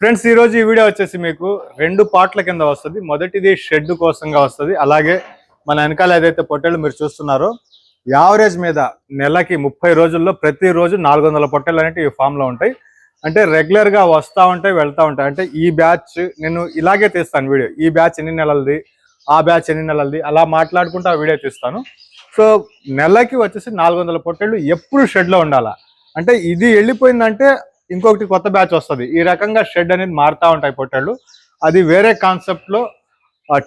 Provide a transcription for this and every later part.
Friends ఈ రోజు ఈ వీడియో వచ్చేసి మీకు రెండు పార్ట్ల కింద వస్తుంది. మొదటిది షెడ్ కోసంగా వస్తుంది. అలాగే మన వెనకాల ఏదైతే పొట్టేళ్ళు మీరు చూస్తున్నారో యావరేజ్ మీద నెలకి 30 రోజుల్లో ప్రతిరోజు 400 పొట్టేళ్ళు అనేవి ఈ ఫామ్ లో ఉంటాయి. అంటే రెగ్యులర్ గా వస్తూ ఉంటాయి వెళ్తూ ఉంటాయి. అంటే ఈ బ్యాచ్ నేను ఇలాగే తీస్తాను వీడియో, ఈ బ్యాచ్ ఎన్ని నెలలది, ఆ బ్యాచ్ ఎన్ని నెలలది, అలా మాట్లాడుకుంటూ ఆ వీడియో తీస్తాను. సో నెలకి వచ్చేసి 400 పొట్టేళ్ళు ఎప్పుడు షెడ్ లో ఉండాలా. అంటే ఇది వెళ్ళిపోయిందంటే ఇంకొకటి కొత్త బ్యాచ్ వస్తుంది. ఈ రకంగా షెడ్ అనేది మారుతూ ఉంటాయి పొట్టేళ్ళు. అది వేరే కాన్సెప్ట్ లో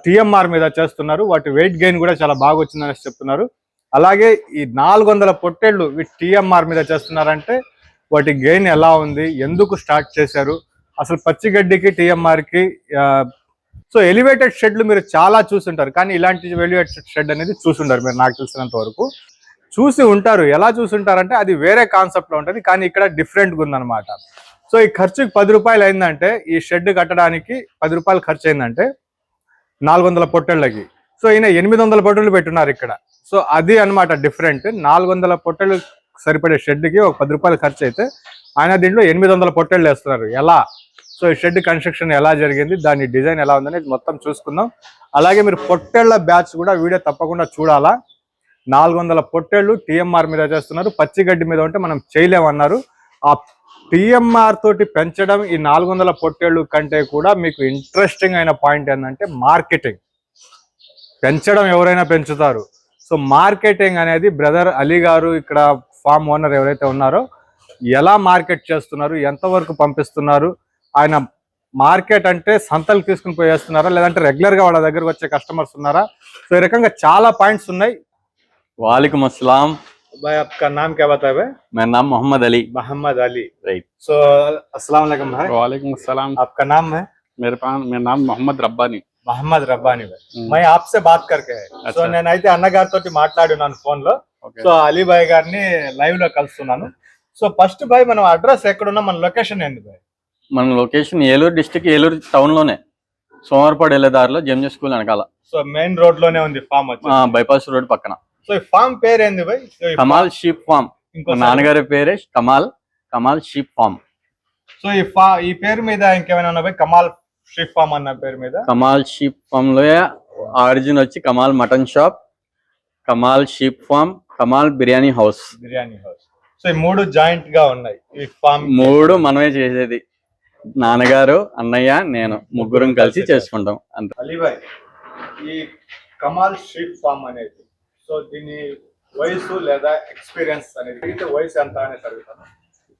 టిఎంఆర్ మీద చేస్తున్నారు. వాటి వెయిట్ గెయిన్ కూడా చాలా బాగా వచ్చిందని చెప్తున్నారు. అలాగే ఈ 400 పొట్టేళ్ళు టిఎంఆర్ మీద చేస్తున్నారంటే వాటి గెయిన్ ఎలా ఉంది, ఎందుకు స్టార్ట్ చేశారు, అసలు పచ్చిగడ్డికి టిఎంఆర్కి. సో ఎలివేటెడ్ షెడ్లు మీరు చాలా చూసుంటారు, కానీ ఇలాంటి ఎలివేటెడ్ షెడ్ అనేది చూసుంటారు మీరు, నాకు తెలిసినంత వరకు చూసి ఉంటారు. ఎలా చూసుంటారంటే అది వేరే కాన్సెప్ట్ లో ఉంటుంది, కానీ ఇక్కడ డిఫరెంట్గా ఉందన్నమాట. సో ఈ ఖర్చుకి 10 రూపాయలు అయిందంటే, ఈ షెడ్ కట్టడానికి 10 రూపాయలు ఖర్చు అయిందంటే 400 పొట్టేళ్ళకి. సో ఈయన 800 పొట్టేళ్ళు పెట్టున్నారు ఇక్కడ. సో అది అనమాట డిఫరెంట్. 400 పొట్టేళ్ళు సరిపడే షెడ్కి ఒక 10 రూపాయలు ఖర్చు అయితే ఆయన దీంట్లో 800 పొట్టేళ్ళు వేస్తున్నారు. ఎలా, సో ఈ షెడ్ కన్స్ట్రక్షన్ ఎలా జరిగింది, దాని డిజైన్ ఎలా ఉందనేది మొత్తం చూసుకుందాం. అలాగే మీరు పొట్టేళ్ల బ్యాచ్ కూడా వీడియో తప్పకుండా చూడాలా. 400 పొట్టేళ్ళు టిఎంఆర్ మీద చేస్తున్నారు. పచ్చిగడ్డి మీద ఉంటే మనం చేయలేమన్నారు. ఆ టిఎంఆర్ తోటి పెంచడం ఈ 400 పొట్టేళ్ళు కంటే కూడా మీకు ఇంట్రెస్టింగ్ అయిన పాయింట్ ఏంటంటే మార్కెటింగ్. పెంచడం ఎవరైనా పెంచుతారు. సో మార్కెటింగ్ అనేది బ్రదర్ అలీ గారు, ఇక్కడ ఫామ్ ఓనర్ ఎవరైతే ఉన్నారో, ఎలా మార్కెట్ చేస్తున్నారు, ఎంతవరకు పంపిస్తున్నారు, ఆయన మార్కెట్ అంటే సంతలు తీసుకుని పోయేస్తున్నారా, లేదంటే రెగ్యులర్ గా వాళ్ళ దగ్గరకు వచ్చే కస్టమర్స్ ఉన్నారా. సో ఈ రకంగా చాలా పాయింట్స్ ఉన్నాయి. वालेकुम अस्सलाम भाई, आपका नाम क्या बताया भाई? मेरा नाम मोहम्मद अली। मोहम्मद अली, राइट। सो अस्सलाम वालेकुम भाई। वालेकुम अस्सलाम। आपका नाम है? मेरा नाम मोहम्मद रब्बानी। मोहम्मद रब्बानी भाई। मैं आपसे बात करके సో నేనైతే అన్నగారితో మాట్లాడున్నాను ఫోన్ లో. సో అలీ భాయ్ గారిని లైవ్ లో కలుస్తున్నాను. సో ఫస్ట్ భాయ్, మనం అడ్రస్ ఎక్కడున్నా, మన లొకేషన్ ఏంది భాయ్? మన location Eluru district, Eluru town లోనే, సోమవారపాడు వెళ్ళే దారిలో జెమ్జే స్కూల్ వెనకాల. సో మెయిన్ రోడ్ లోనే ఉంది ఫామ్ వచ్చి, బైపాస్ రోడ్ పక్కన. సో ఈ ఫామ్ పేరు ఏంది భాయ్? కమాల్ షీప్ ఫామ్. నాన్నగారి పేరే కమాల్ షీప్ ఫామ్. సో ఈ పేరు మీద ఇంకేమైనా ఉన్నా భాయ్? కమాల్ షీప్ ఫామ్ అన్న పేరు మీద. కమాల్ షీప్ ఫామ్ లో ఆరిజిన్ వచ్చి Kamal mutton shop, Kamal sheep farm, Kamal biryani house. So ఈ మూడు జాయింట్ గా ఉన్నాయి ఈ ఫామ్. మూడు మనమే చేసేది, నాన్నగారు, అన్నయ్య, నేను ముగ్గురం కలిసి చేసుకుంటాం అంతే. అలీ భాయ్, ఈ కమాల్ షీప్ ఫామ్ అనేది, సో దీని వయసు లేదా ఎక్స్పీరియన్స్ అనేది, అయితే వయసు ఎంత అనేది అడుగుతాను.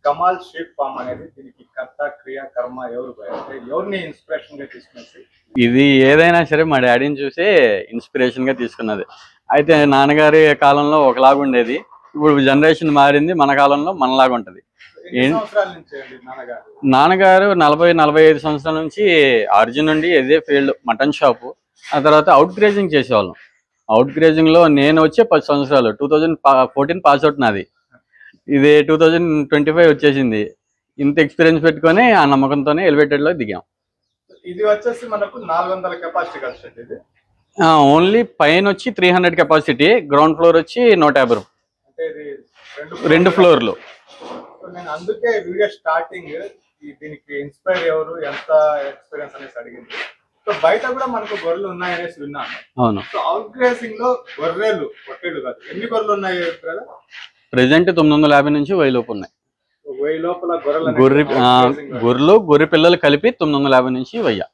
కమాల్ షీప్ ఫామ్ అనేది దీనికి కర్త, క్రియ, కర్మ ఎవరు భాయ్? అంటే ఎవరిని ఇన్స్పిరేషన్ గా తీసుకున్నది? ఇది ఏదైనా సరే మా డాడీని చూసి ఇన్స్పిరేషన్ గా తీసుకున్నది. అయితే నాన్నగారి కాలంలో ఒకలాగా ఉండేది, ఇప్పుడు జనరేషన్ మారింది, మన కాలంలో మనలాగా ఉంటది. నాన్నగారు 40-45 సంవత్సరాల నుంచి ఆరిజిన్ నుండి ఇదే ఫీల్డ్, మటన్ షాపు. ఆ తర్వాత అవుట్ గ్రేజింగ్ చేసేవాళ్ళం. అవుట్ గ్రేజింగ్ లో నేను వచ్చే 10 సంవత్సరాలు, 2014 పాస్ అవుట్ నాది. ఇది 2025 వచ్చేసింది. ఇంత ఎక్స్పీరియన్స్ పెట్టుకొని ఆ నమ్మకంతోనే ఎలివేటెడ్ లో దిగాం. ఇది వచ్చేసి మనకు 400 కెపాసిటీ కన్స్ట్రక్ట్. ఇది ఓన్లీ పైన వచ్చి 300 కెపాసిటీ, గ్రౌండ్ ఫ్లోర్ వచ్చి 150. అంటే ఇది రెండు ఫ్లోర్లు. నేను అందుకే వీడియో స్టార్టింగ్ దీనికి ఇన్స్పైర్ ఎవరు, ఎంత ఎక్స్పీరియన్స్ అనేసి అడిగింది. సో బయట కూడా మనకు గొర్రెలు ఉన్నాయనేసి విన్నాను. అవును. సో అవుట్ గ్రేసింగ్ లో గొర్రెలు, పొట్టేళ్ళు కాదు, ఎన్ని గొర్రెలు ఉన్నాయి కదా? ప్రెసెంట్ 950 నుంచి 1000 లోపు ఉన్నాయి. 1000 లోపల గొర్రెలు, గొర్రె పిల్లలు కలిపి 950 నుంచి 1000.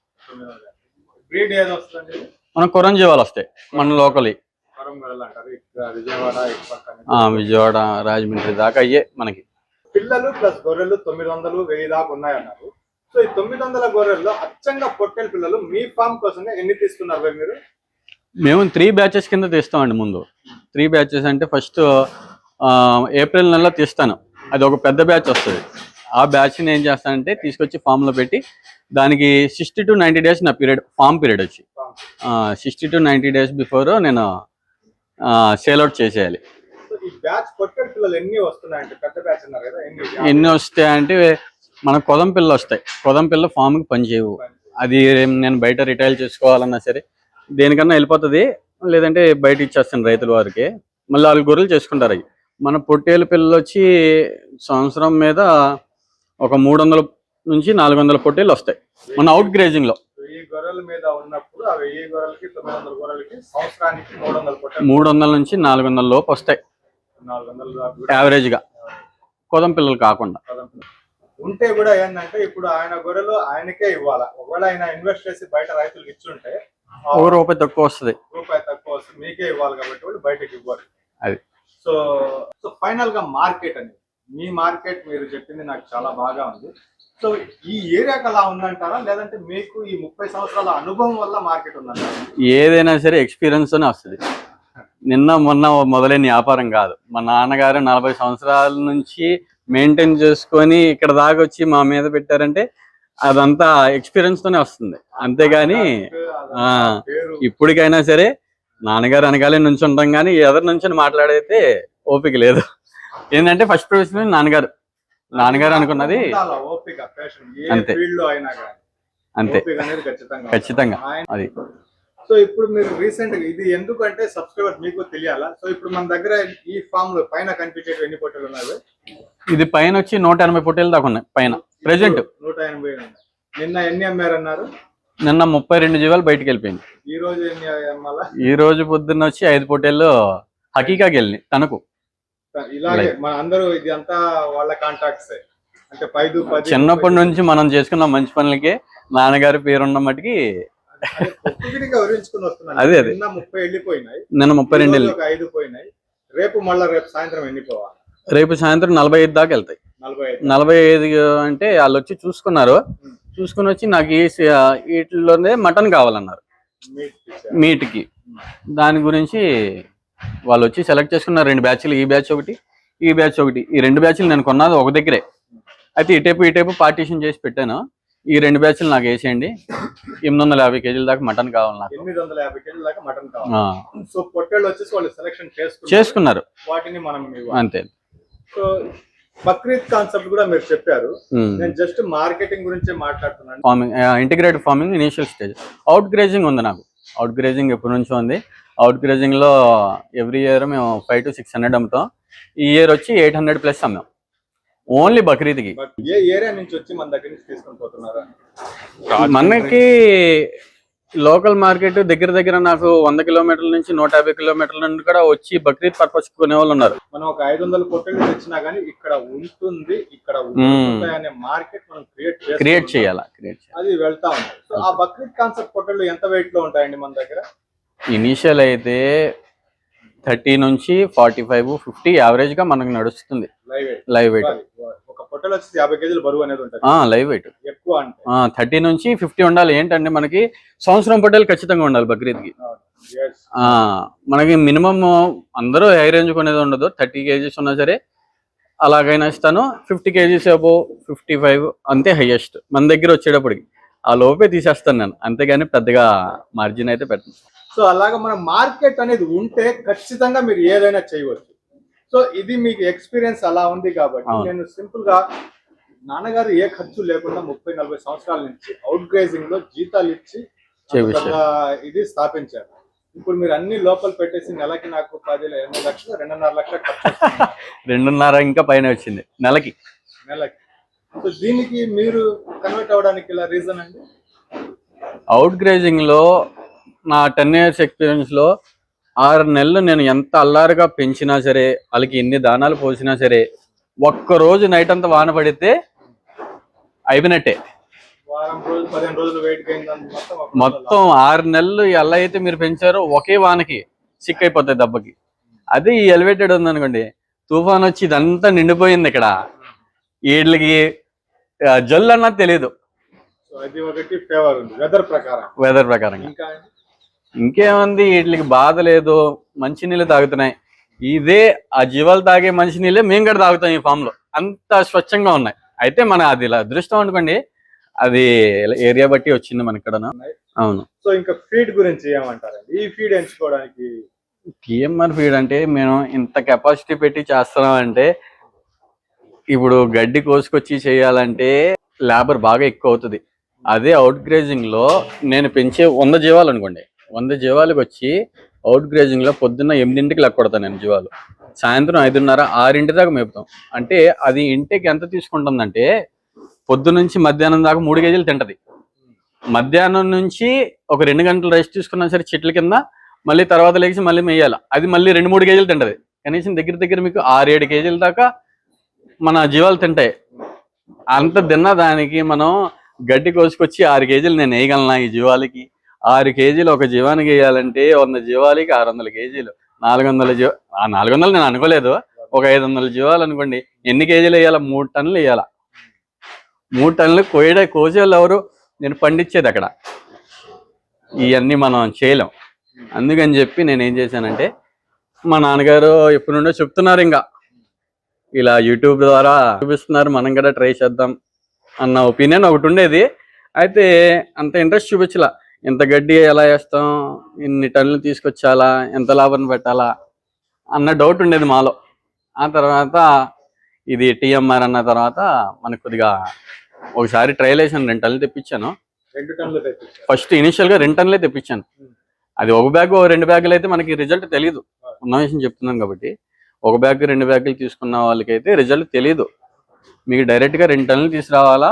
బ్రీడ్ ఏదో వస్తుంది? మన కొరం జీవాలు వస్తాయి, మన లోకలి. విజయవాడ, రాజమండ్రి దాకా అయ్యే మనకి. పిల్లలు ప్లస్ గొర్రెలు 900, 1000 దాకా ఉన్నాయన్నారు. సో ఈ 900 గొర్రెల్లో అచ్చంగా పొట్టేలు పిల్లలు మీ ఫామ్ కోసం ఎన్ని తీసుకున్నారు మీరు? మేము 3 బ్యాచెస్ కింద తీస్తామండి. ముందు 3 బ్యాచెస్ అంటే ఫస్ట్ ఏప్రిల్ నెలలో తీస్తాను, అది ఒక పెద్ద బ్యాచ్ వస్తుంది. ఆ బ్యాచ్ని ఏం చేస్తానంటే తీసుకొచ్చి ఫామ్లో పెట్టి, దానికి 60 to 90 డేస్ నా పీరియడ్, ఫామ్ పీరియడ్ వచ్చి 60 to 90 డేస్ బిఫోర్ నేను సేల్ అవుట్ చేసేయాలి. ఎన్ని వస్తాయంటే మన కొదం పిల్లలు వస్తాయి. కొదం పిల్ల ఫామ్కి పని చేయవు. అది నేను బయట రిటైల్ చేసుకోవాలన్నా సరే దేనికన్నా వెళ్ళిపోతుంది, లేదంటే బయట ఇచ్చేస్తాను రైతుల వారికి. మళ్ళీ వాళ్ళు గొర్రెలు చేసుకుంటారు. అవి మన పొట్టేలు పిల్లలు వచ్చి సంవత్సరం మీద ఒక నుంచి 400 పొట్టేళ్ళు వస్తాయి మన అవుట్ గ్రేజింగ్ లో. 1000 గొర్రెల మీద ఉన్నప్పుడు ఆ 1000 గొర్రెలకి 900 గొర్రెలకి సంవత్సరానికి 300 పొట్టేలు. 300 నుంచి 400 లోపు వస్తాయి 400 దాకా కూడా యావరేజ్ గా, కొదం పిల్లలు కాకుండా. ఉంటే కూడా ఏంటంటే ఇప్పుడు ఆయన గొర్రెలు ఆయనకే ఇవ్వాలా. ఒకవేళ ఆయన ఇన్వెస్ట్ చేసి బయట రైతులకు ఇచ్చుంటే రూపాయి తక్కువ వస్తుంది, రూపాయి తక్కువ వస్తుంది, మీకే ఇవ్వాలి కాబట్టి వాళ్ళు బయటకి ఇవ్వాలి. అది. సో ఫైనల్ గా మార్కెట్ అనేది, మీ మార్కెట్ మీరు చెప్పింది నాకు చాలా బాగా ఉంది. సో ఈ ఏరియాకి అలా ఉందంటారా, లేదంటే మీకు ఈ 30 సంవత్సరాల అనుభవం వల్ల మార్కెట్ ఉందంటారా? ఏదైనా సరే ఎక్స్పీరియన్స్ తోనే వస్తుంది. నిన్న మొన్న మొదలైన వ్యాపారం కాదు. మా నాన్నగారు 40 సంవత్సరాల నుంచి మెయింటైన్ చేసుకొని ఇక్కడ దాకా వచ్చి మా మీద పెట్టారంటే అదంతా ఎక్స్పీరియన్స్ తోనే వస్తుంది. అంతేగాని ఇప్పటికైనా సరే నాన్నగారు వెనకాలే నుంచి ఉంటాం, కానీ ఎదరు నుంచి మాట్లాడైతే ఓపిక లేదు. ఏంటంటే ఫస్ట్ ప్రొఫెషన్ నాన్నగారు అనుకున్నది అంతే అంతే ఖచ్చితంగా అది. సో ఇప్పుడు మీరు రీసెంట్ గా ఇది ఎందుకంటే సబ్స్క్రైబర్ మీకు తెలియాలా. సో ఇప్పుడు మన దగ్గర ఈ ఫామ్ లో పైన కనిపించేవి ఎన్ని పొట్టేలు ఉన్నాయి? ఇది పైన వచ్చి 180 పొట్టేలు దాకా ఉన్నాయి పైన ప్రెసెంట్. 180 ఉన్నాయి. నిన్న ఎన్ని అమ్మారు అన్నారు? నిన్న 32 జీవాలు బయటకు వెళ్ళిపోయింది. ఈ రోజు ఎన్ని అమ్మాలా? ఈ రోజు పొద్దున్న వచ్చి 5 పొట్టేళ్ళు హకీకాకి వెళ్ళినాయి తనకు. ఇలాగే మన అందరూ ఇది అంతా వాళ్ళ కాంటాక్ట్స్ అంటే 5-10 చిన్నప్పటి నుంచి మనం చేసుకున్న మంచి పనులకి నాన్నగారి పేరున్న మటుకి అదే అదే. నిన్న 30 వెళ్ళిపోయినాయి, నిన్న 32 5 పోయినాయి. రేపు మళ్ళీ రేపు సాయంత్రం ఎన్ని పోవాలి? రేపు సాయంత్రం 45 దాకా వెళ్తాయి. 45 అంటే వాళ్ళు వచ్చి చూసుకున్నారు. చూసుకుని వచ్చి నాకు వీటిలోనే మటన్ కావాలన్నారు మీట్ కి. దాని గురించి వాళ్ళు వచ్చి సెలెక్ట్ చేసుకున్నారు 2 బ్యాచ్లు, ఈ బ్యాచ్ ఒకటి ఈ బ్యాచ్ ఒకటి. ఈ 2 బ్యాచ్లు నేను కొన్నది ఒక దగ్గరే. అయితే ఈ టైపు పార్టీషన్ చేసి పెట్టాను. ఈ 2 బ్యాచ్లు నాకు వేసేయండి, 850 కేజీల దాకా మటన్ కావాలి నాకు. 850 కేజీల దాకా మటన్ కావాలి. సో పొట్టేళ్ళు వచ్చేసి వాళ్ళు సెలెక్షన్ చేసుకున్నారు, వాటిని మనం అంతే. సో బక్రీద్ కాన్సెప్ట్ కూడా మీరు చెప్పారు. నేను జస్ట్ మార్కెటింగ్ గురించి మాట్లాడుతున్నాను. Farming, integrated farming initial stage. Out grazing ఉంది నాకు. అవుట్ గ్రేజింగ్ ఎప్పటి నుంచో ఉంది. అవుట్ గ్రేజింగ్ లో ఎవ్రీ ఇయర్ మేము 500 to 600 అమ్ముతాం. ఈ ఇయర్ వచ్చి 800+ అమ్మాం ఓన్లీ బక్రీద్కి. ఏ ఏరియా నుంచి వచ్చి మన దగ్గర నుంచి తీసుకొని పోతున్నారా? మనకి లోకల్ మార్కెట్ దగ్గర నాకు 100 కిలోమీటర్ల నుంచి 150 కిలోమీటర్ల నుండి కూడా వచ్చి బక్రీద్ పర్పస్ కొనే వాళ్ళు ఉన్నారు. మనం ఒక 500 పొట్టేళ్ళు తెచ్చినా గానీ ఇక్కడ ఉంటుంది, ఇక్కడ అనే మార్కెట్ మనం క్రియేట్ చేయాలి. అది వెళ్తా ఉంది. సో ఆ బక్రీద్ కాన్సెప్ట్ పొట్టేళ్ళు ఎంత వెయిట్ లో ఉంటాయండి మన దగ్గర? ఇనీషియల్ అయితే 30 నుంచి 45, 50 యావరేజ్ గా మనకు నడుస్తుంది. లైవ్ వెయిట్ ఒక పొట్టేలు వచ్చి 50 కేజీలు బరువు అనేది ఉంటుంది. లైవ్ వెయిట్ ఎక్కువ అంటే 30 నుంచి 50 ఉండాలి. ఏంటంటే మనకి సంవత్సరం పొట్టేలు ఖచ్చితంగా ఉండాలి బక్రీద్ కి. మనకి మినిమం అందరూ హై రేంజ్ కొనేది ఉండదు. 30 కేజీస్ ఉన్నా సరే అలాగైనా ఇస్తాను. 50 కేజీస్ అబో 55 అంతే హైయెస్ట్ మన దగ్గర వచ్చేటప్పటికి. ఆ లోపే తీసేస్తాను నేను, అంతేగాని పెద్దగా మార్జిన్ అయితే పెట్టను. సో అలాగా మన మార్కెట్ అనేది ఉంటే ఖచ్చితంగా మీరు ఏదైనా చేయవచ్చు. సో ఇది మీకు ఎక్స్పీరియన్స్ అలా ఉంది కాబట్టి నేను సింపుల్ గా నాన్నగారు ఏ ఖర్చు లేకుండా 30-40 సంవత్సరాల నుంచి అవుట్ గ్రేజింగ్ లో జీతాలు ఇచ్చి ఇది స్థాపించారు. ఇప్పుడు మీరు అన్ని లోపల పెట్టేసి నెలకి నాకు 10 లక్షలు 2.5 లక్షలు ఖర్చు 2.5 ఇంకా పైన వచ్చింది నెలకి. సో దీనికి మీరు కన్వర్ట్ అవ్వడానికి ఇలా రీజన్ అండి? అవుట్ గ్రేజింగ్ లో నా 10 years ఎక్స్పీరియన్స్ లో 6 నెలలు నేను ఎంత అల్లారుగా పెంచినా సరే, వాళ్ళకి ఎన్ని దానాలు పోసినా సరే, ఒక్కరోజు నైట్ అంతా వాన పడితే అయిపోయినట్టే. మొత్తం 6 నెలలు ఎలా అయితే మీరు పెంచారో ఒకే వానకి సిక్ అయిపోతాయి దెబ్బకి. అదే ఈ ఎలివేటెడ్ ఉందనుకోండి, తుఫాన్ వచ్చి ఇదంతా నిండిపోయింది. ఇక్కడ వీళ్ళకి జల్లు అన్నది తెలియదు వెదర్ ప్రకారం. ఇంకేముంది, వీటికి బాధ లేదు, మంచి నీళ్ళు తాగుతున్నాయి. ఇదే ఆ జీవాలు తాగే మంచి నీళ్ళే మేము కూడా తాగుతాం ఈ ఫామ్ లో. అంత స్వచ్ఛంగా ఉన్నాయి. అయితే మన అది ఇలా అదృష్టం అనుకోండి, అది ఏరియా బట్టి వచ్చింది మన ఇక్కడ. అవును. సో ఇంకా ఫీడ్ గురించి ఏమంటారండి? ఈ ఫీడ్ ఎంచుకోవడానికి టీఎంఆర్ ఫీడ్ అంటే మేము ఇంత కెపాసిటీ పెట్టి చేస్తున్నాం అంటే, ఇప్పుడు గడ్డి కోసుకొచ్చి చేయాలంటే లేబర్ బాగా ఎక్కువ అవుతుంది. అదే అవుట్ గ్రేజింగ్ లో నేను పెంచే 100 జీవాలు అనుకోండి, 100 జీవాలకు వచ్చి అవుట్ గ్రేజింగ్ లో పొద్దున్న 8ంటికి లెక్క కొడతాను నేను జీవాలు, సాయంత్రం 5:30, 6 దాకా మేపుతాం. అంటే అది ఇంటికి ఎంత తీసుకుంటుందంటే పొద్దు నుంచి మధ్యాహ్నం దాకా 3 కేజీలు తింటది. మధ్యాహ్నం నుంచి ఒక 2 గంటలు రెస్ట్ తీసుకున్నా సరే చెట్ల కింద, మళ్ళీ తర్వాత లేచి మళ్ళీ మేయాలి. అది మళ్ళీ 2-3 కేజీలు తింటది. కనీసం దగ్గర మీకు 6-7 కేజీల దాకా మన జీవాలు తింటాయి. అంత తిన్న దానికి మనం గడ్డి కోసుకొచ్చి 6 కేజీలు నేను వేయగలనా ఈ జీవాలకి? 6 కేజీలు ఒక జీవానికి వేయాలంటే 100 జీవాలకి 600 కేజీలు, 400 400 నేను అనుకోలేదు, ఒక 500 జీవాలు అనుకోండి. ఎన్ని కేజీలు వేయాలా? 3 టన్నులు వేయాలా. 3 టన్నులు కోసేవాళ్ళు ఎవరు? నేను పండించేది అక్కడ. ఇవన్నీ మనం చేయలేం. అందుకని చెప్పి నేను ఏం చేశానంటే, మా నాన్నగారు ఎప్పటి నుండో చెప్తున్నారు, ఇంకా ఇలా యూట్యూబ్ ద్వారా చూపిస్తున్నారు, మనం కూడా ట్రై చేద్దాం అన్న ఒపీనియన్ ఒకటి ఉండేది. అయితే అంత ఇంట్రెస్ట్ చూపించలా. ఎంత గడ్డి ఎలా వేస్తాం, ఇన్ని టన్నులు తీసుకొచ్చాలా, ఎంత లాభం పెట్టాలా అన్న డౌట్ ఉండేది మాలో. ఆ తర్వాత ఇది టీఎంఆర్ అన్న తర్వాత మనకు కొద్దిగా ఒకసారి ట్రయల్ వేసాను. 2 టన్నులు తెప్పించాను. 2 టన్నులు తెప్పించాను. ఫస్ట్ ఇనిషియల్గా 2 టన్నులే తెప్పించాను. అది ఒక బ్యాగ్ 2 బ్యాగులు అయితే మనకి రిజల్ట్ తెలియదు. ఉన్న విషయం చెప్తున్నాను కాబట్టి, ఒక బ్యాగ్ 2 బ్యాగులు తీసుకున్న వాళ్ళకైతే రిజల్ట్ తెలియదు. మీకు డైరెక్ట్గా 2 టన్నులు తీసుకురావాలా,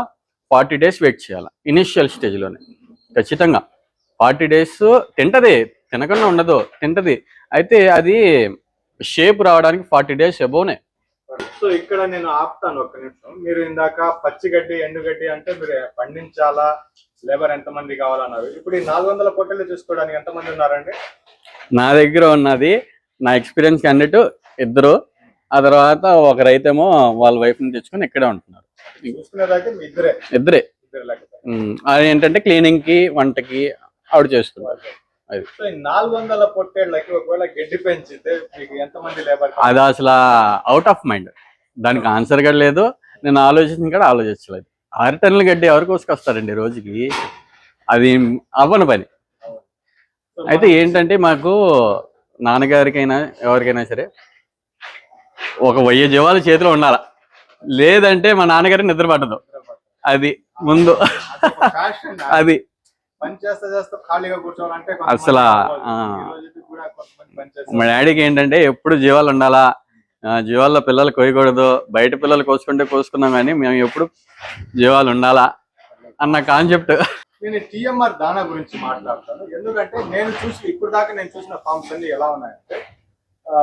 40 days వెయిట్ చేయాలా ఇనిషియల్ స్టేజ్లోనే. ఖచ్చితంగా 40 days తింటది, తినకుండా ఉండదు, తింటది. అయితే అది షేప్ రావడానికి 40 days అబోనే. సో ఇక్కడ నేను ఆపుతాను ఒక్క నిమిషం. మీరు ఇందాక పచ్చిగడ్డి ఎండుగడ్డి అంటే మీరు పండించాలా, లేబర్ ఎంతమంది కావాలన్నారు. ఇప్పుడు ఈ 400 పొట్టెలు చూసుకోవడానికి ఎంతమంది ఉన్నారండి? నా దగ్గర ఉన్నది నా ఎక్స్పీరియన్స్ క్యాండిడేట్ 2, ఆ తర్వాత ఒక రైతేమో వాళ్ళ వైఫ్ని తెచ్చుకొని ఇక్కడే ఉంటున్నారు. చూసుకునేదాకా ఇద్దరే. అది ఏంటంటే క్లీనింగ్ కి, వంటకి ఆవిడ చేసుకున్నారు. అది 400 పొట్టేళ్ళకి ఒకవేళ గడ్డి పెంచితే మీకు ఎంతమంది లేబర్? అది అసలు అవుట్ ఆఫ్ మైండ్. దానికి ఆన్సర్ కూడా లేదు. నేను ఆలోచించిన కూడా ఆలోచించలేదు. 6 టన్నుల గడ్డి ఎవరు కోసుకొస్తారండి రోజుకి? అది అవ్వని పని. అయితే ఏంటంటే మాకు నాన్నగారికైనా ఎవరికైనా సరే ఒక 1000 జీవాలు చేతిలో ఉండాల, లేదంటే మా నాన్నగారి నిద్ర పట్టదు. అది ముందు అది పని చేస్తా ఖాళీగా కూర్చోవాలంటే అసలు మా డాడీకి ఏంటంటే ఎప్పుడు జీవాలు ఉండాలా, జీవాల్లో పిల్లలు కోయకూడదు, బయట పిల్లలు కోసుకుంటే కోసుకున్నాం కానీ మేము ఎప్పుడు జీవాలు ఉండాలా అన్న కాన్సెప్ట్. నేను టీఎంఆర్ దానా గురించి మాట్లాడతాను. ఎందుకంటే ఇప్పుడు దాకా నేను చూసిన ఫార్మ్స్ అన్ని ఎలా ఉన్నాయంటే,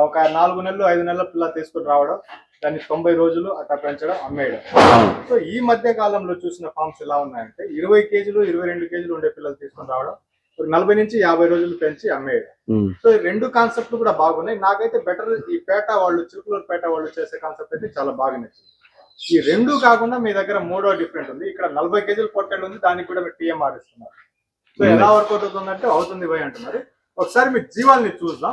ఒక 4 నెలలు 5 నెలల పిల్ల తీసుకుని రావడం, దాన్ని 90 రోజులు అట్లా పెంచడం, అమ్మేయడం. సో ఈ మధ్య కాలంలో చూసిన ఫార్మ్స్ ఎలా ఉన్నాయంటే 20 కేజీలు 22 కేజీలు ఉండే పిల్లలు తీసుకుని రావడం, 40 నుంచి 50 రోజులు పెంచి అమ్మేయడం. సో ఈ 2 కాన్సెప్ట్లు కూడా బాగున్నాయి. నాకైతే బెటర్ ఈ పేట వాళ్ళు, చిలుకలూరు పేట వాళ్ళు చేసే కాన్సెప్ట్ అయితే చాలా బాగా నచ్చింది. ఈ 2 కాకుండా మీ దగ్గర 3వ డిఫరెంట్ ఉంది. ఇక్కడ 40 కేజీల పొట్టెలు ఉంది, దానికి కూడా మీరు టీఎంఆర్ ఇస్తున్నారు. సో ఎలా వర్కౌట్ అవుతుందంటే అవుతుంది భయ్ అంటున్నారు. ఒకసారి మీ జీవాల్ని చూద్దాం.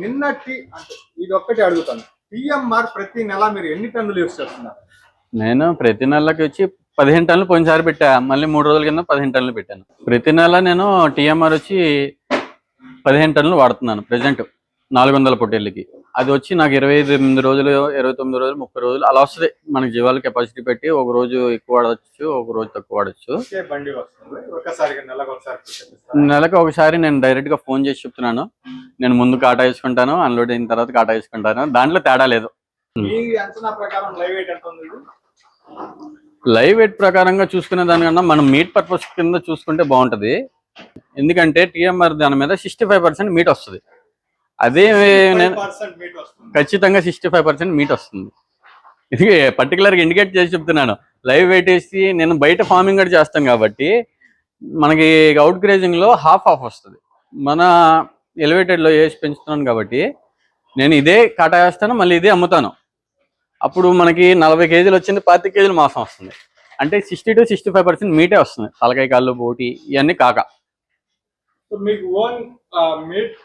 నిన్నటి అంటే ఇది ఒక్కటి అడుగుతాను, టీఎంఆర్ ప్రతి నెల మీరు ఎన్ని టన్నులు యూస్ చేస్తున్నారు? నేను ప్రతి నెలకి వచ్చి 15 టన్నులు పోయినసారి పెట్టా, మళ్ళీ 3 రోజుల కింద 15 టన్నులు పెట్టాను. ప్రతి నెల నేను టీఎంఆర్ వచ్చి 15 టన్నులు వాడుతున్నాను ప్రెసెంట్ 400 పొట్టేళ్ళకి. అది వచ్చి నాకు 28 రోజులు, 29 రోజులు, 30 రోజులు అలా వస్తుంది. మనకి జీవాల కెపాసిటీ పెట్టి ఒక రోజు ఎక్కువ వాడచ్చు, ఒక రోజు తక్కువ వాడచ్చు. నెలకు ఒకసారి నేను డైరెక్ట్ గా ఫోన్ చేసి చెప్తున్నాను, నేను ముందు కాటా వేసుకుంటాను, అన్లోడ్ అయిన తర్వాత కాటా వేసుకుంటాను, దాంట్లో తేడా లేదు. లైవ్ వెయిట్ ప్రకారంగా చూసుకునే దానికన్నా మనం మీట్ పర్పస్ కింద చూసుకుంటే బాగుంటది. ఎందుకంటే టీఎంఆర్ దాని మీద 65% మీట్ వస్తుంది. అదే నేను ఖచ్చితంగా 65% మీట్ వస్తుంది. ఇది పర్టికులర్గా ఇండికేట్ చేసి చెప్తున్నాను. లైవ్ వెయిట్ వేసి నేను బయట ఫార్మింగ్ కూడా చేస్తాను కాబట్టి మనకి అవుట్ గ్రేజింగ్ లో హాఫ్ వస్తుంది. మన ఎలివేటెడ్ లో వేసి పెంచుతున్నాను కాబట్టి నేను ఇదే కాటా వేస్తాను, మళ్ళీ ఇదే అమ్ముతాను. అప్పుడు మనకి 40 కేజీలు వచ్చింది, 25 కేజీలు మాసం వస్తుంది. అంటే 60 to 65% మీటే వస్తుంది. తలకాయ కాళ్ళు, బోటి ఇవన్నీ కాక. మీకు ఓన్ మీట్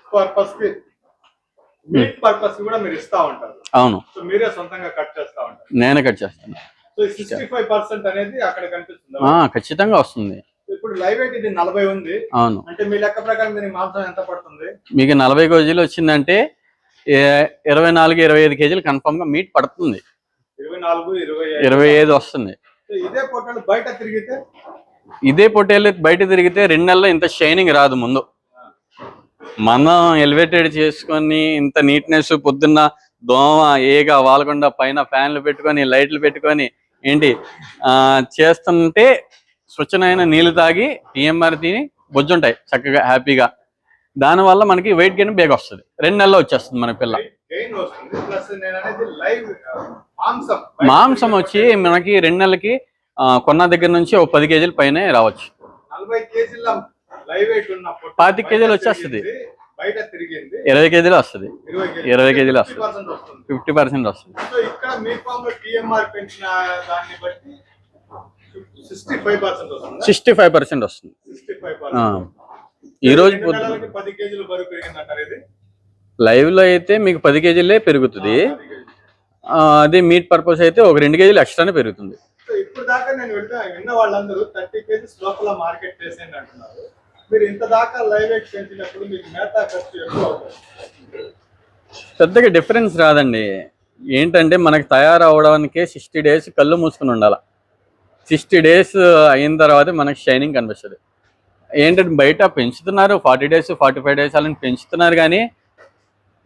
పర్పస్ కూడా మీరు ఇస్తా ఉంటారు? అవును, మీరే సొంతంగా కట్ చేస్తా ఉంటారు? నేనే కట్ చేస్తాను. 65% అనేది అక్కడ కనిపిస్తుంది. ఖచ్చితంగా వస్తుంది. ఇప్పుడు లైవ్ వెయిట్ ఇది 40 ఉంది. అవును. అంటే మీ లెక్క ప్రకారం దీని మాంసం ఎంత పడుతుంది? మీకు 40 కేజీలు వచ్చిందంటే 24-25 కేజీలు కన్ఫర్మ్ గా మీట్ పడుతుంది. 24-25 వస్తుంది. ఇదే పొట్టేలు బయట తిరిగితే, ఇదే పొట్టేలు బయట తిరిగితే 2 నెలల్లో ఇంత షైనింగ్ రాదు. ముందు మనం ఎలివేటెడ్ చేసుకొని ఇంత నీట్నెస్, పొద్దున్న దోమ ఏగా వాలకుండా పైన ఫ్యాన్లు పెట్టుకొని, లైట్లు పెట్టుకొని ఏంటి చేస్తుంటే స్వచ్ఛమైన నీళ్లు తాగి టీఎంఆర్ తిని బొజ్జుంటాయి చక్కగా హ్యాపీగా. దానివల్ల మనకి వెయిట్ గెయిన్ బేగా వస్తుంది, 2 నెలల్లో వచ్చేస్తుంది మన పిల్ల. మాంసం వచ్చి మనకి 2 నెలలకి కొన్న దగ్గర నుంచి ఒక 10 కేజీల పైన రావచ్చు. 25 కేజీలు వచ్చేస్తుంది, 20 కేజీలు వస్తుంది, 20 కేజీలు వస్తుంది, 50% వస్తుంది. 65% వస్తుంది. ఈ రోజు లైవ్ లో అయితే మీకు 10 కేజీలే పెరుగుతుంది. అదే మీట్ పర్పస్ అయితే ఒక 2 కేజీలు ఎక్స్ట్రానే పెరుగుతుంది. ఇప్పుడు దాకా నేను విన్న వాళ్ళందరూ 30 కేజీస్ లోపల మార్కెట్ చేసేయండి అంటున్నారు. మీరు ఇంత దాకా లైవ్ వెయిట్ పెంచినప్పుడు మీకు మేతా ఖర్చు ఎక్కువ అవుతుంది. పెద్దగా డిఫరెన్స్ రాదండి. ఏంటంటే మనకి తయారవడానికే 60 డేస్ కళ్ళు మూసుకుని ఉండాలి. 60 డేస్ అయిన తర్వాత మనకి షైనింగ్ కనిపిస్తుంది. ఏంటంటే బయట పెంచుతున్నారు 40 డేస్ 45 డేస్ అలా పెంచుతున్నారు, కానీ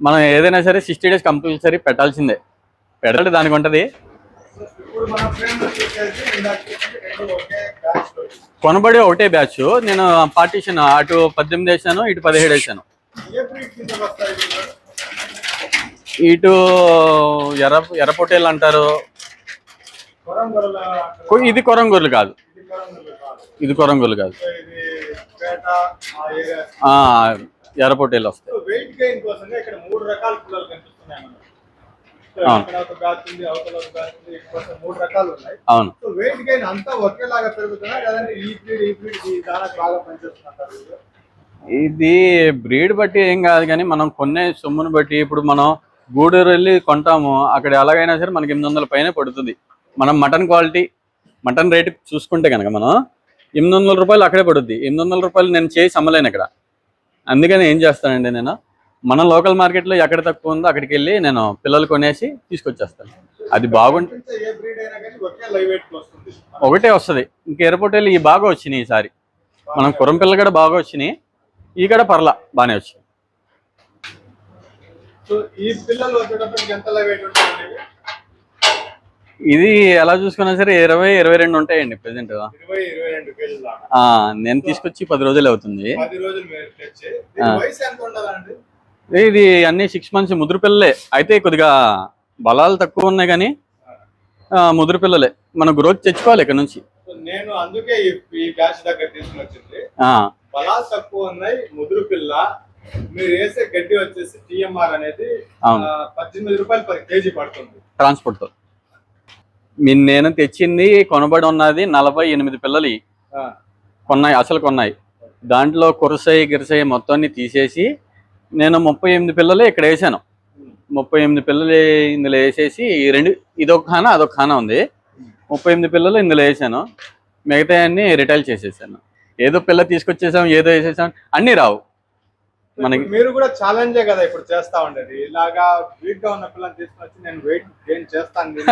మనం ఏదైనా సరే 60 డేస్ కంపల్సరీ పెట్టాల్సిందే. పెడతాడు దానికి ఉంటుంది. కొనబడి ఒకటే బ్యాచ్. నేను పార్టీషన్ అటు 18 వేసాను, ఇటు 17 వేసాను. ఇటు ఎర్ర పొట్టేలు అంటారు. ఇది కొరంగూర్లు కాదు, ఇది కొరంగూర్లు కాదు, ఎర్ర పొట్టేలు వస్తాయి. అవును. ఇది బ్రీడ్ బట్టి ఏం కాదు, కానీ మనం కొనే సొమ్మును బట్టి ఇప్పుడు మనం గూడూరు వెళ్ళి కొంటాము, అక్కడ ఎలాగైనా సరే మనకి 800 పైన పడుతుంది. మనం మటన్ క్వాలిటీ మటన్ రేటు చూసుకుంటే కనుక మనం 800 రూపాయలు అక్కడే పడుద్ది. 800 రూపాయలు నేను చేసి అమ్మలేను ఇక్కడ. అందుకని ఏం చేస్తానండి, నేను మన లోకల్ మార్కెట్లో ఎక్కడ తక్కువ ఉందో అక్కడికి వెళ్ళి నేను పిల్లలు కొనేసి తీసుకొచ్చేస్తాను. అది బాగుంటుంది, ఒకటే వస్తుంది. ఇంకా ఎర్రపొట్టేలు ఈ బాగా వచ్చినాయి ఈసారి. మనం కురం పిల్లలు కూడా బాగా వచ్చినాయి, ఈ కూడా పర్లా బాగానే వచ్చినాయి. ఇది ఎలా చూసుకున్నా సరే 20-22 ఉంటాయండి ప్రెసెంట్. నేను తీసుకొచ్చి 10 రోజులు అవుతుంది. ఇది అన్ని 6 మంత్స్ ముదురు పిల్లలే. అయితే కొద్దిగా బలాలు తక్కువ ఉన్నాయి, కానీ ముదురు పిల్లలే. మనం గ్రోత్ తెచ్చుకోవాలి ఇక్కడ నుంచి. నేను అందుకే ఈ బ్యాచ్ దగ్గర తీసుకుని వచ్చింది. బలాలు తక్కువ ఉన్నాయి, ముదురు పిల్ల. మీరు వేసే గడ్డి వచ్చేసి టిఎంఆర్ అనేది 18 రూపాయలు per కేజీ పడుతుంది ట్రాన్స్పోర్ట్ తో. నేను తెచ్చింది కొనబడి ఉన్నది 48 పిల్లలు కొన్నాయి, అసలు కొన్నాయి. దాంట్లో కురసాయి గిరసాయి మొత్తాన్ని తీసేసి నేను 38 పిల్లలు ఇక్కడ వేసాను. 38 పిల్లలు ఇందులో వేసేసి ఇదొక ఖానా అదొక ఖానా ఉంది. 38 పిల్లలు ఇందులో వేసాను, మిగతా అన్ని రిటైల్ చేసేసాను. ఏదో పిల్ల తీసుకొచ్చేసాం, ఏదో వేసేసాం, అన్ని రావు మనకి. మీరు కూడా ఛాలెంజే కదా ఇప్పుడు చేస్తా ఉండేది. ఇలాగా వీక్ గా ఉన్న పిల్లల్ని తీసుకొచ్చి నేను వెయిట్ గెయిన్ చేస్తాను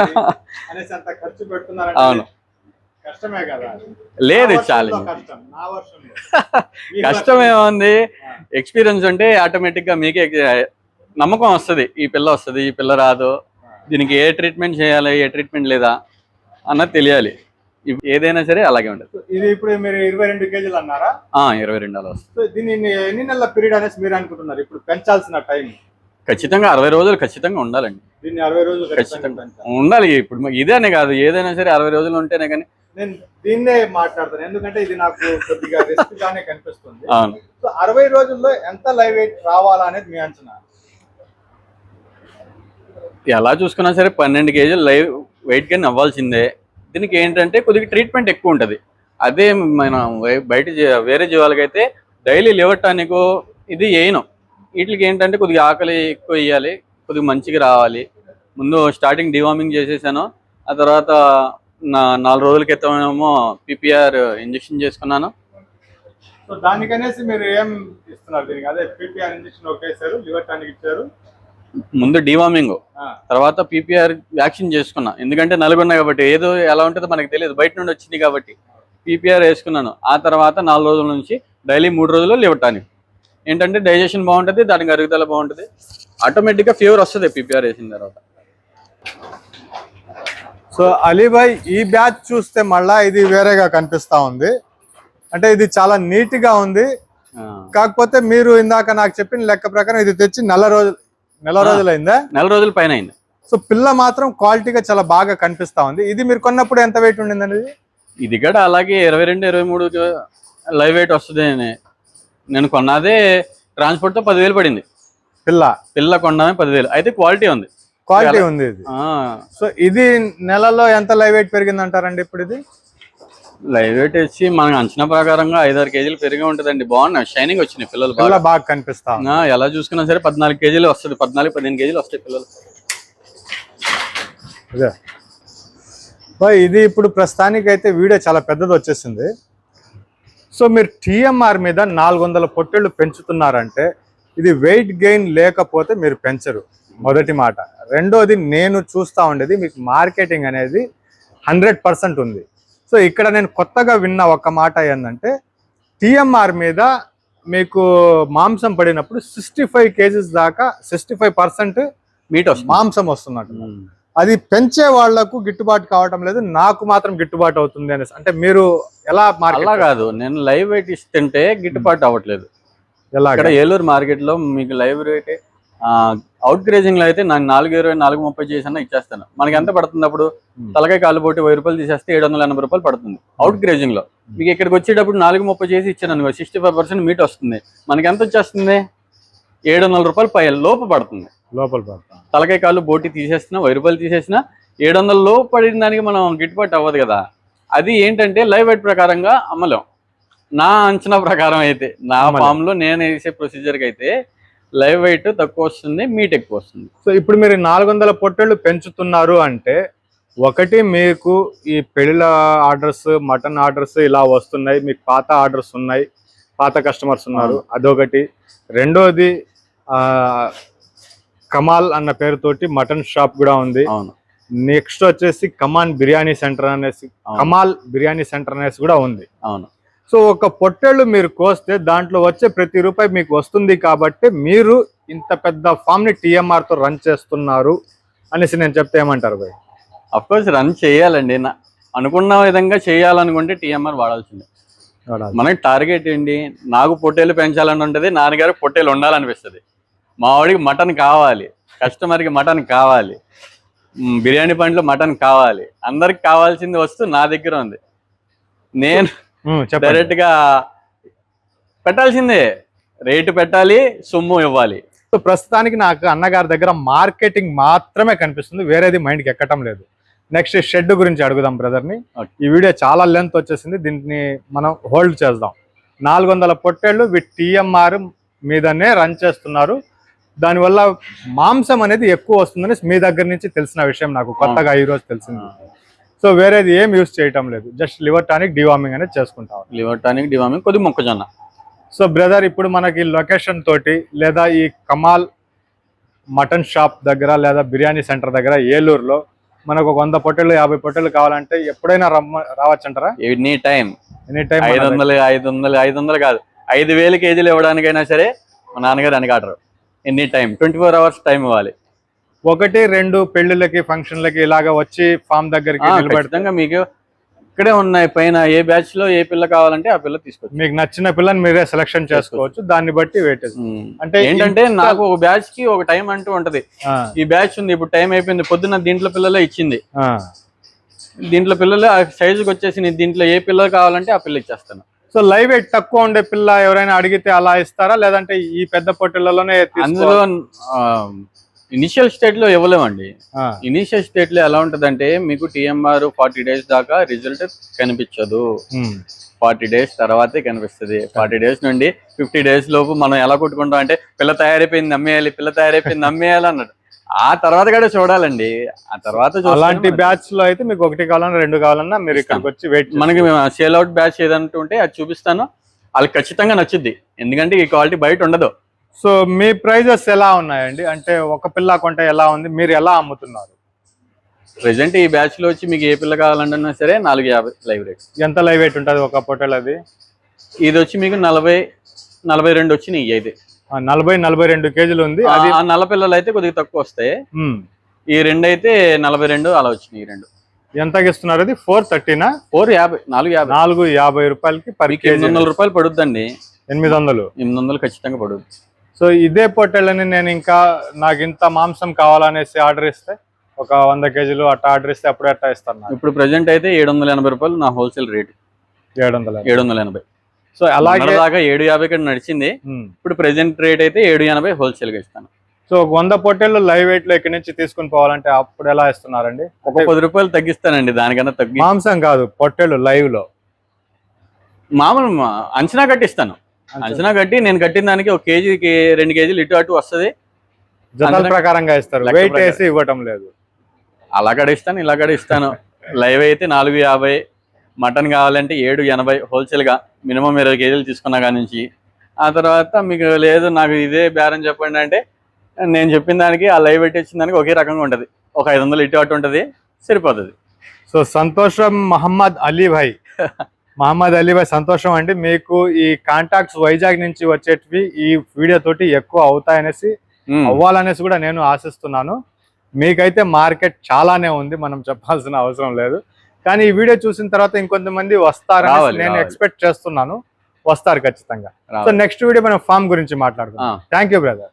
అనేసి అంత ఖర్చు పెడుతున్నారు. అవును, కష్టమే కదా. లేదు ఛాలెంజ్ కష్టం ఏముంది, ఎక్స్పీరియన్స్ ఉంటే ఆటోమేటిక్ గా మీకే నమ్మకం వస్తుంది. ఈ పిల్ల వస్తుంది, ఈ పిల్ల రాదు, దీనికి ఏ ట్రీట్మెంట్ చేయాలి, ఏ ట్రీట్మెంట్ లేదా అన్నది తెలియాలి. ఏదైనా సరే అలాగే ఉంటుంది. ఇది ఇప్పుడు మీరు 22 కేజీలు అన్నారా? 22 అలా వస్తుంది. దీన్ని ఎన్ని నెలల పీరియడ్ అనేసి మీరు అనుకుంటున్నారు ఇప్పుడు పెంచాల్సిన టైం? ఖచ్చితంగా 60 రోజులు ఖచ్చితంగా ఉండాలండి. దీన్ని 60 రోజులు ఖచ్చితంగా ఉండాలి. ఇప్పుడు ఇదేనే కాదు, ఏదైనా సరే 60 రోజులు ఉంటేనే. కానీ నేను దీన్నే మాట్లాడతాను, ఎందుకంటే ఇది నాకు కొద్దిగా రిస్క్ గానే కనిపిస్తుంది. అవును. సో 60 రోజుల్లో ఎంత లైవ్ వెయిట్ రావాలా అనేది మీ అంచనా? ఎలా చూసుకున్నా సరే 12 కేజీలు లైవ్ వెయిట్ గెయిన్ అవ్వాల్సిందే. దీనికి ఏంటంటే కొద్దిగా ట్రీట్మెంట్ ఎక్కువ ఉంటుంది. అదే మనం బయట వేరే జీవాలకైతే డైలీ లేవటానికి ఇది వేయను. వీటికి ఏంటంటే కొద్దిగా ఆకలి ఎక్కువ వేయాలి, కొద్దిగా మంచిగా రావాలి. ముందు స్టార్టింగ్ డివార్మింగ్ చేసేసాను, ఆ తర్వాత 4 రోజుల క్రితమేమో PPR ఇంజెక్షన్ చేసుకున్నాను. సో దానికనేసి మీరు ఏం ఇస్తున్నారు దీనికి? అదే PPR ఇంజెక్షన్ ఒకేసారి లివర్ టానిక్ ఇచ్చారు. ముందు డివార్మింగ్, తర్వాత PPR వ్యాక్సిన్ చేసుకున్నా. ఎందుకంటే నలుగున్నాయి కాబట్టి ఏదో ఎలా ఉంటుందో మనకు తెలియదు, బయట నుండి వచ్చింది కాబట్టి PPR వేసుకున్నాను. ఆ తర్వాత 4 రోజుల నుంచి డైలీ 3 రోజులు లివర్ టానిక్. ఏంటంటే డైజెషన్ బాగుంటుంది, దానికి అరుగుదల బాగుంటుంది, ఆటోమేటిక్గా ఫీవర్ వస్తుంది PPR వేసిన తర్వాత. సో సో అలీబాయ్ ఈ బ్యాచ్ చూస్తే మళ్ళా ఇది వేరేగా కనిపిస్తా ఉంది. అంటే ఇది చాలా నీట్ గా ఉంది. కాకపోతే మీరు ఇందాక నాకు చెప్పిన లెక్క ప్రకారం ఇది తెచ్చి నెల రోజులు అయిందా? నెల రోజుల పైన అయింది. సో పిల్ల మాత్రం క్వాలిటీగా చాలా బాగా కనిపిస్తా ఉంది. ఇది మీరు కొన్నప్పుడు ఎంత వెయిట్ ఉండిందండి? ఇది కూడా అలాగే 22-23 లైవ్ వెయిట్ వస్తుంది. నేను కొన్నదే ట్రాన్స్పోర్ట్ తో 10,000 పడింది. పిల్ల కొన్నామే 10,000. అయితే క్వాలిటీ ఉంది ఇది. సో ఇది నెలలో ఎంత లైవ్ వెయిట్ పెరిగింది అంటారండి ఇప్పుడు? ఇది లైవ్ వెయిట్ వచ్చి మన అంచనా ప్రకారంగా 5-6 కేజీలు పెరిగి ఉంటదండి. బాగున్నాయి, షైనింగ్ వచ్చినాయి పిల్లలు, బాగా కనిపిస్తా. ఎలా చూసుకున్నా సరే 14 కేజీలు వస్తుంది, 14-15 కేజీలు వస్తాయి పిల్లలు. ఇది ఇప్పుడు ప్రస్తుతానికి అయితే వీడియో చాలా పెద్దది వచ్చేసింది. సో మీరు టీఎంఆర్ మీద 400 పొట్టేళ్ళు పెంచుతున్నారంటే ఇది వెయిట్ గెయిన్ లేకపోతే మీరు పెంచరు, మొదటి మాట. రెండోది, నేను చూస్తూ ఉండేది మీకు మార్కెటింగ్ అనేది 100% ఉంది. సో ఇక్కడ నేను కొత్తగా విన్న ఒక మాట ఏంటంటే టీఎంఆర్ మీద మీకు మాంసం పడినప్పుడు 65 కేజీస్ దాకా 65% మీట్ మాంసం వస్తున్నట్టు. అది పెంచే వాళ్లకు గిట్టుబాటు కావటం లేదు, నాకు మాత్రం గిట్టుబాటు అవుతుంది అనేసి. అంటే మీరు ఎలా? అలా కాదు, నేను లైవ్ వెయిట్ ఇస్తుంటే గిట్టుబాటు అవ్వట్లేదు. ఇక్కడ ఏలూరు మార్కెట్ లో మీకు లైవ్ వెయిట్ అవుట్ గ్రేజింగ్ లో అయితే నాకు 420, 430 చేసినా ఇచ్చేస్తాను. మనకి ఎంత పడుతుంది అప్పుడు? తలకాయ కాలు పోటీ 1000 రూపాయలు తీసేస్తే 780 రూపాయలు పడుతుంది అవుట్ గ్రేజింగ్ లో. మీకు ఇక్కడికి వచ్చేటప్పుడు 430 చేసి ఇచ్చాను, 65% మీట్ వస్తుంది. మనకి ఎంత వచ్చేస్తుంది? 700 రూపాయలు పై లోపు పడుతుంది. తలకాయ కాళ్ళు బోటి తీసేసినా 1000 రూపాయలు తీసేసినా 700 లోపు పడిన దానికి మనం గిట్టుబాటు అవ్వదు కదా. అది ఏంటంటే లైవ్ వెయిట్ ప్రకారంగా అమ్మలేం. నా అంచనా ప్రకారం అయితే, నా ఫామ్ లో నేను వేసే ప్రొసీజర్కి అయితే లైవ్ వెయిట్ తక్కువ వస్తుంది, మీట్ ఎక్కువ వస్తుంది. సో ఇప్పుడు మీరు 400 పొట్టేళ్ళు పెంచుతున్నారు అంటే, ఒకటి మీకు ఈ పెళ్ళిళ్ళ ఆర్డర్స్, మటన్ ఆర్డర్స్ ఇలా వస్తున్నాయి, మీకు పాత ఆర్డర్స్ ఉన్నాయి, పాత కస్టమర్స్ ఉన్నారు, అదొకటి. రెండోది కమాల్ అన్న పేరుతోటి మటన్ షాప్ కూడా ఉంది. నెక్స్ట్ వచ్చేసి కమాల్ బిర్యానీ సెంటర్ అనేసి కూడా ఉంది. సో ఒక పొట్టేళ్ళు మీరు కోస్తే దాంట్లో వచ్చే ప్రతి రూపాయి మీకు వస్తుంది కాబట్టి మీరు ఇంత పెద్ద ఫామ్ ని టీఎంఆర్ తో రన్ చేస్తున్నారు అనేసి నేను చెప్తే ఏమంటారు భయ్? అఫ్ కోర్స్ రన్ చేయాలండి, అనుకున్న విధంగా చేయాలనుకుంటే టీఎంఆర్ వాడాల్సిందే. మనకి టార్గెట్ ఏంటి? నాకు పొట్టేళ్ళు పెంచాలని ఉంటుంది, నాన్నగారు పొట్టేళ్ళు ఉండాలనిపిస్తుంది, మా వాడికి మటన్ కావాలి, కస్టమర్కి మటన్ కావాలి, బిర్యానీ పాయింట్లో మటన్ కావాలి, అందరికి కావాల్సింది వస్తూ నా దగ్గర ఉంది. నేను డైరెక్ట్ గా పెట్టాల్సిందే, రేటు పెట్టాలి, సొమ్ము ఇవ్వాలి. సో ప్రస్తుతానికి నాకు అన్నగారి దగ్గర మార్కెటింగ్ మాత్రమే కనిపిస్తుంది, వేరేది మైండ్కి ఎక్కటం లేదు. నెక్స్ట్ షెడ్ గురించి అడుగుదాం బ్రదర్ని. ఈ వీడియో చాలా లెంత్ వచ్చేసింది, దీన్ని మనం హోల్డ్ చేద్దాం. 400 పొట్టేళ్ళు విత్ టీఎంఆర్ మీదనే రన్ చేస్తున్నారు, దానివల్ల మాంసం అనేది ఎక్కువ వస్తుందని మీ దగ్గర నుంచి తెలిసిన విషయం నాకు కొత్తగా ఈరోజు తెలిసింది. సో వేరేది ఏం యూజ్ చేయటం లేదు, జస్ట్ లివర్ టానిక్ డివార్మింగ్ అనేది చేసుకుంటాం. లివర్ టానిక్ డివార్మింగ్, కొద్ది మొక్కజొన్న. సో బ్రదర్, ఇప్పుడు మనకి లొకేషన్ తోటి లేదా ఈ కమాల్ మటన్ షాప్ దగ్గర లేదా బిర్యానీ సెంటర్ దగ్గర ఏలూరులో మనకు 100 పొట్టేళ్ళు 50 పొట్టేళ్ళు కావాలంటే ఎప్పుడైనా రావచ్చంటారా? ఎనీ టైం 500 కాదు 5,000 కేజీలు ఇవ్వడానికైనా సరే మా నాన్నగారు వెనకాడరు. ఎనీ టైం 24 అవర్స్ టైం ఇవ్వాలి. 1-2 పెళ్లిళ్ళకి, ఫంక్షన్లకి ఇలాగ వచ్చి ఫామ్ దగ్గరికి ఖచ్చితంగా మీకు ఇక్కడే ఉన్నాయి. పైన ఏ బ్యాచ్ లో ఏ పిల్ల కావాలంటే ఆ పిల్ల తీసుకోవచ్చు. మీకు నచ్చిన పిల్లని మీరే సెలెక్షన్ చేసుకోవచ్చు, దాన్ని బట్టి వెయిటేజ్. అంటే ఏంటంటే నాకు ఒక బ్యాచ్ కి ఒక టైం అంటూ ఉంటది. ఈ బ్యాచ్ ఉంది, ఇప్పుడు టైం అయిపోయింది, పొద్దున్న దీంట్లో పిల్లలే ఇచ్చింది, దీంట్లో పిల్లలు ఆ సైజుకి వచ్చేసి దీంట్లో ఏ పిల్లలు కావాలంటే ఆ పిల్ల ఇచ్చేస్తాను. సో లైవ్ వెయిట్ తక్కువ ఉండే పిల్ల ఎవరైనా అడిగితే అలా ఇస్తారా, లేదంటే ఈ పెద్ద పొట్టేళ్లలోనే? అందులో ఇనిషియల్ స్టేట్ లో ఇవ్వలేమండి. ఇనిషియల్ స్టేట్ లో ఎలా ఉంటదంటే మీకు టీఎంఆర్ 40 days దాకా రిజల్ట్ కనిపించదు, 40 days తర్వాతే కనిపిస్తుంది. 40 days నుండి 50 days లోపు మనం ఎలా కొట్టుకుంటాం అంటే పిల్ల తయారైపోయింది అమ్మేయాలి, పిల్ల తయారైపోయింది అమ్మేయాలి అన్నాడు. ఆ తర్వాత కూడా చూడాలండి, ఆ తర్వాత అలాంటి బ్యాచ్ లో అయితే మీకు 1 కావాలన్నా 2 కావాలన్నా మీరు ఇక్కడికి వచ్చి వెయిట్. మనకి సేల్ అవుట్ బ్యాచ్ ఏదంటూ ఉంటే అది చూపిస్తాను, వాళ్ళకి ఖచ్చితంగా నచ్చుద్ది, ఎందుకంటే ఈ క్వాలిటీ బయట ఉండదు. సో మీ ప్రైజెస్ ఎలా ఉన్నాయండి? అంటే ఒక పిల్ల కొంటే ఎలా ఉంది, మీరు ఎలా అమ్ముతున్నారు? ప్రెసెంట్ ఈ బ్యాచ్ లో వచ్చి మీకు ఏ పిల్ల కావాలన్నా సరే 450 లైవ్ రేట్. ఎంత లైవ్ వెయిట్ ఉంటుంది ఒక పొట్టేల్? అది ఇది వచ్చి మీకు 40-42 వచ్చినాయి. అయితే 40-42 కేజీలు ఉంది. అది నల్ల పిల్లలు అయితే కొద్దిగా తక్కువ వస్తాయి, ఈ 2 అయితే 42 అలా వచ్చినాయి. ఈ 2 ఎంతకి ఇస్తున్నారు అది? 430నా? 450, 450. 450 రూపాయలకి పర్ మీకు కేజీ. 800 రూపాయలు పడుద్దండి. 800. 800 ఖచ్చితంగా పడుద్ది. సో ఇదే పొట్టేళ్ళని నేను ఇంకా నాకు ఇంత మాంసం కావాలనేసి ఆర్డర్ ఇస్తే ఒక 100 కేజీలు అట్లా ఆర్డర్ ఇస్తే అప్పుడు ఎట్లా ఇస్తాను నాకు? ఇప్పుడు ప్రెసెంట్ అయితే 780 రూపాయలు నా హోల్సేల్ రేట్. 700. 780. సో అలాగే దాకా 750 కి నడిచింది. ఇప్పుడు ప్రెసెంట్ రేట్ అయితే 780 హోల్సేల్ గా ఇస్తాను. సో 100 పొట్టేళ్ళు లైవ్ వెయిట్ లో ఇక్కడి నుంచి తీసుకుని పోవాలంటే అప్పుడు ఎలా ఇస్తున్నారండి? ఒక 10 రూపాయలు తగ్గిస్తానండి, దానికన్నా తగ్గి. మాంసం కాదు, పొట్టేళ్ళు లైవ్ లో మామూలు అంచనా కట్టిస్తాను. అంచనా కట్టి నేను కట్టిన దానికి 1 కేజీకి 2 కేజీలు ఇటు అటు వస్తుంది. జతల ప్రకారంగా ఇస్తారు, వెయిట్ వేసి ఇవ్వటం లేదు. అలా కడిస్తాను, ఇలా కడిస్తాను. లైవ్ అయితే 450, మటన్ కావాలంటే 780 హోల్సేల్ గా మినిమం 20 కేజీలు తీసుకున్నా కాడి నుంచి. ఆ తర్వాత మీకు లేదు నాకు ఇదే బేరం చెప్పండి అంటే నేను చెప్పిన దానికి ఆ లైవ్ వెయిట్ ఇచ్చిన దానికి ఒకే రకంగా ఉంటుంది. ఒక 500 ఇటు అటు ఉంటుంది, సరిపోతుంది. సో సంతోషం మహమ్మద్ అలీ భాయ్. మహమ్మద్ అలీ భాయ్ సంతోషం అండి. మీకు ఈ కాంటాక్ట్స్ వైజాగ్ నుంచి వచ్చేటివి ఈ వీడియో తోటి ఎక్కువ అవుతాయనేసి అవ్వాలనేసి కూడా నేను ఆశిస్తున్నాను. మీకైతే మార్కెట్ చాలానే ఉంది, మనం చెప్పాల్సిన అవసరం లేదు. కానీ ఈ వీడియో చూసిన తర్వాత ఇంకొంతమంది వస్తారని నేను ఎక్స్పెక్ట్ చేస్తున్నాను. వస్తారు ఖచ్చితంగా. సో నెక్స్ట్ వీడియో మనం ఫామ్ గురించి మాట్లాడుకుందాం. Thank you brother.